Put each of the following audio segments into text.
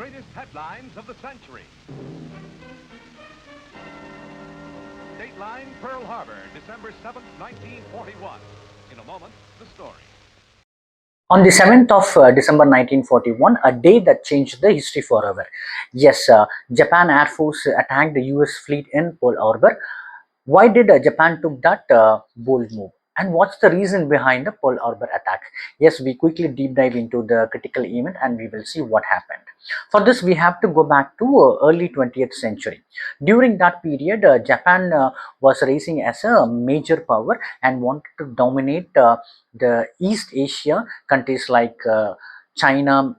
greatest headlines of the century. Dateline Pearl Harbor, December 7th, 1941. In a moment, the story. On the 7th of December 1941, a day that changed the history forever. Yes, Japan Air Force attacked the US fleet in Pearl Harbor. Why did Japan took that bold move? And what's the reason behind the Pearl Harbor attack? Yes, we quickly deep dive into the critical event and we will see what happened. For this, we have to go back to early 20th century. During that period, Japan was rising as a major power and wanted to dominate the East Asia countries like China,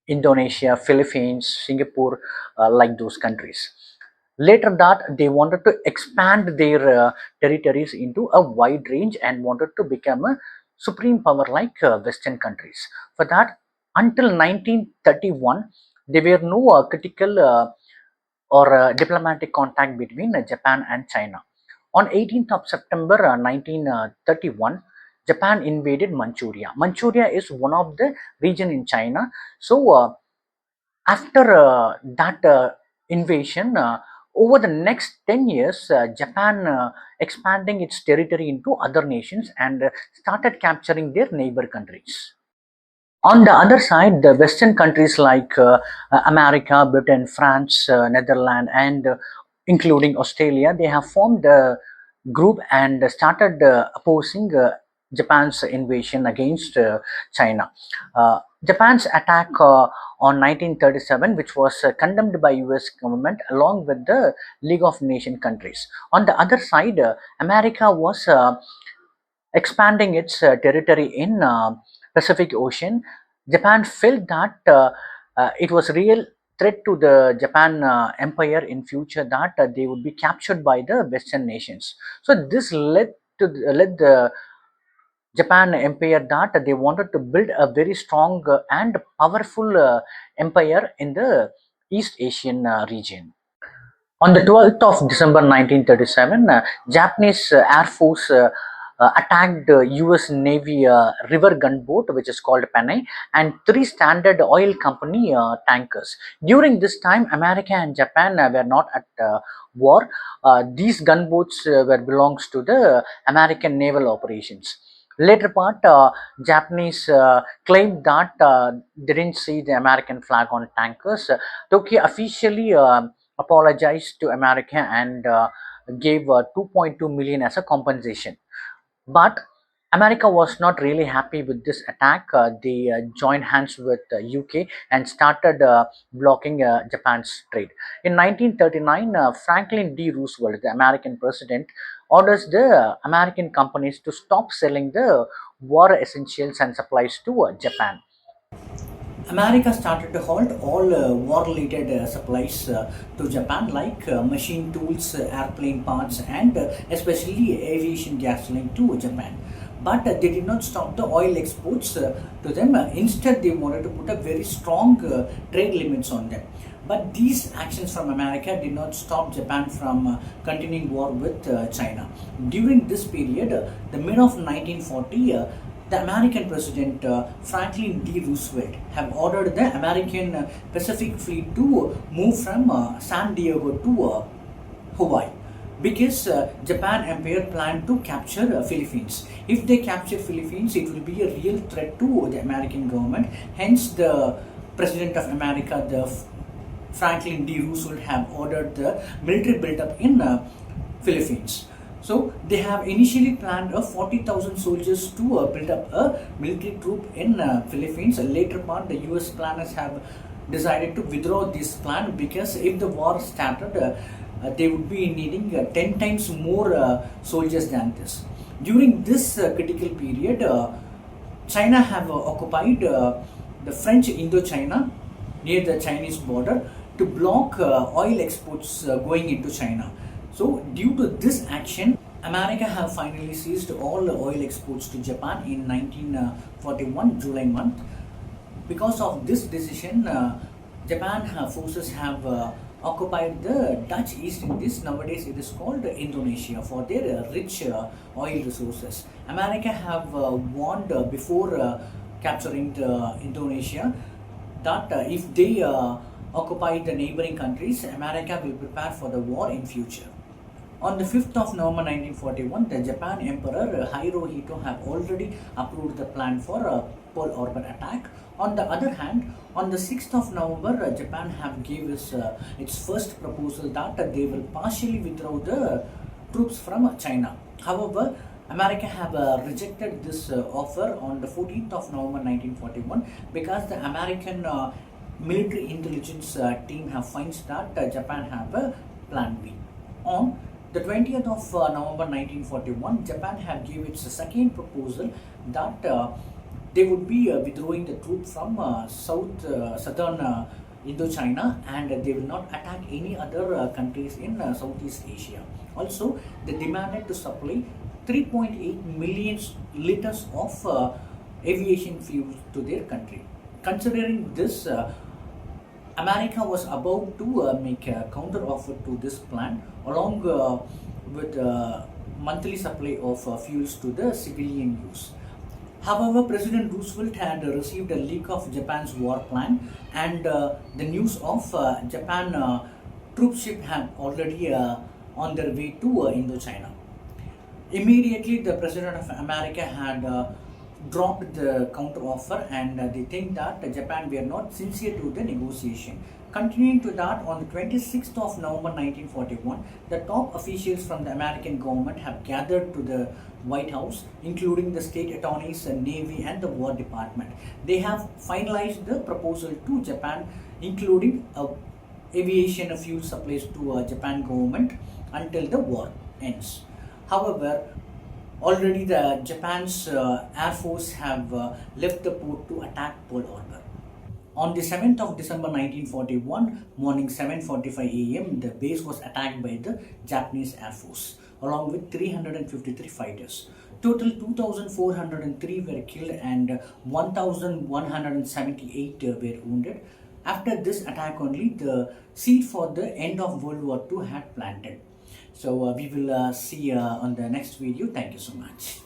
Indonesia, Philippines, Singapore, like those countries. Later that they wanted to expand their territories into a wide range and wanted to become a supreme power like Western countries. For that, until 1931, there were no critical or diplomatic contact between Japan and China. On 18th of September 1931, Japan invaded Manchuria. Manchuria is one of the region in China. So after that invasion, over the next 10 years, Japan expanding its territory into other nations and started capturing their neighbor countries. On the other side, the Western countries like America, Britain, France, Netherlands, and including Australia, they have formed a group and started opposing Japan's invasion against China. Japan's attack on 1937, which was condemned by US government along with the League of Nation countries. On the other side, America was expanding its territory in Pacific Ocean. Japan felt that it was a real threat to the Japan empire in future, that they would be captured by the Western nations. So this led the Japan empire that they wanted to build a very strong and powerful empire in the East Asian region. On the 12th of December 1937, Japanese Air Force attacked the US Navy river gunboat, which is called Panay, and three Standard Oil Company tankers. During this time, America and Japan were not at war. These gunboats were belongs to the American naval operations. Later part, Japanese claimed that they didn't see the American flag on tankers. Tokyo officially apologized to America and gave 2.2 million as a compensation. But America was not really happy with this attack. They joined hands with UK and started blocking Japan's trade. In 1939, Franklin D. Roosevelt, the American president, orders the American companies to stop selling the war essentials and supplies to Japan. America started to halt all war-related supplies to Japan, like machine tools, airplane parts, and especially aviation gasoline to Japan. But they did not stop the oil exports to them. Instead, they wanted to put a very strong trade limits on them. But these actions from America did not stop Japan from continuing war with China. During this period, the mid of 1940, the American president Franklin D. Roosevelt have ordered the American Pacific Fleet to move from San Diego to Hawaii, because Japan empire planned to capture Philippines. If they capture Philippines, it will be a real threat to the American government. Hence, the President of America, the Franklin D. Roosevelt, have ordered the military build-up in Philippines. So they have initially planned 40,000 soldiers to build up a military troop in Philippines. Later part, the US planners have decided to withdraw this plan, because if the war started, they would be needing 10 times more soldiers than this. During this critical period, China have occupied the French Indochina near the Chinese border to block oil exports going into China. So due to this action, America have finally seized all the oil exports to Japan in 1941 July month. Because of this decision, Japan forces have occupied the Dutch East Indies. Nowadays it is called Indonesia, for their rich oil resources. America have warned before capturing the Indonesia that if they occupy the neighboring countries, America will prepare for the war in future. On the 5th of November 1941, the Japan Emperor Hirohito have already approved the plan for a Pearl Harbor attack. On the other hand, on the 6th of November, Japan have gave its first proposal that they will partially withdraw the troops from China. However, America have rejected this offer on the 14th of November 1941 because the American military intelligence team have finds that Japan have a plan B. On the 20th of November 1941, Japan have given its second proposal that they would be withdrawing the troops from southern Indochina, and they will not attack any other countries in Southeast Asia. Also, they demanded to supply 3.8 million liters of aviation fuel to their country. Considering this, America was about to make a counter offer to this plan along with monthly supply of fuels to the civilian use. However, President Roosevelt had received a leak of Japan's war plan, and the news of Japan troop ship had already on their way to Indochina. Immediately, the President of America had dropped the counter offer, and they think that Japan were not sincere to the negotiation. Continuing to that, on the 26th of November 1941, the top officials from the American government have gathered to the White House, including the state attorneys, the Navy, and the War Department. They have finalized the proposal to Japan, including aviation fuel supplies to Japan government until the war ends. However, already the Japan's Air Force have left the port to attack Pearl Harbor. On the 7th of December 1941, morning 7:45 a.m., the base was attacked by the Japanese Air Force along with 353 fighters. Total 2,403 were killed and 1,178 were wounded. After this attack only, the seed for the end of World War II had planted. So we will see on the next video. Thank you so much.